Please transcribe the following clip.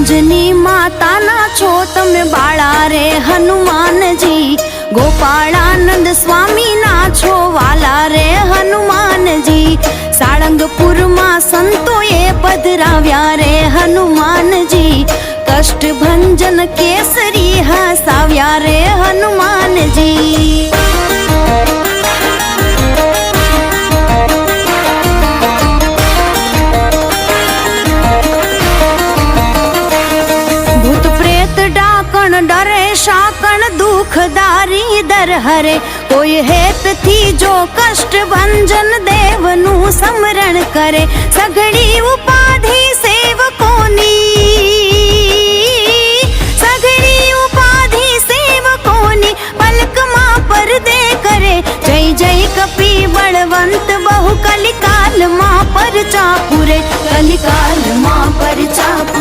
અંજની માતાના છો તમે બાળા રે હનુમાનજી, ગોપાળાનંદ સ્વામીના છો વાલા રે હનુમાનજી, સાળંગપુરમાં સંતોએ પધરાવ્યા રે હનુમાનજી, કષ્ટ ભંજન કેસરી હસાવ્યા રે હનુમાનજી। ભૂત પ્રેત ડાકણ ડરે શાકણ દુખદારી દર હરે, કોઈ હેત થી જો કષ્ટ ભંજન દેવનું સ્મરણ કરે, સઘળી ઉપાધિ સેવકોની, સઘળી ઉપાધિ સેવકોની પલકમાં પરદે કરે, જય જય કપી બળવંત બહુ કલિકાલમાં પરચા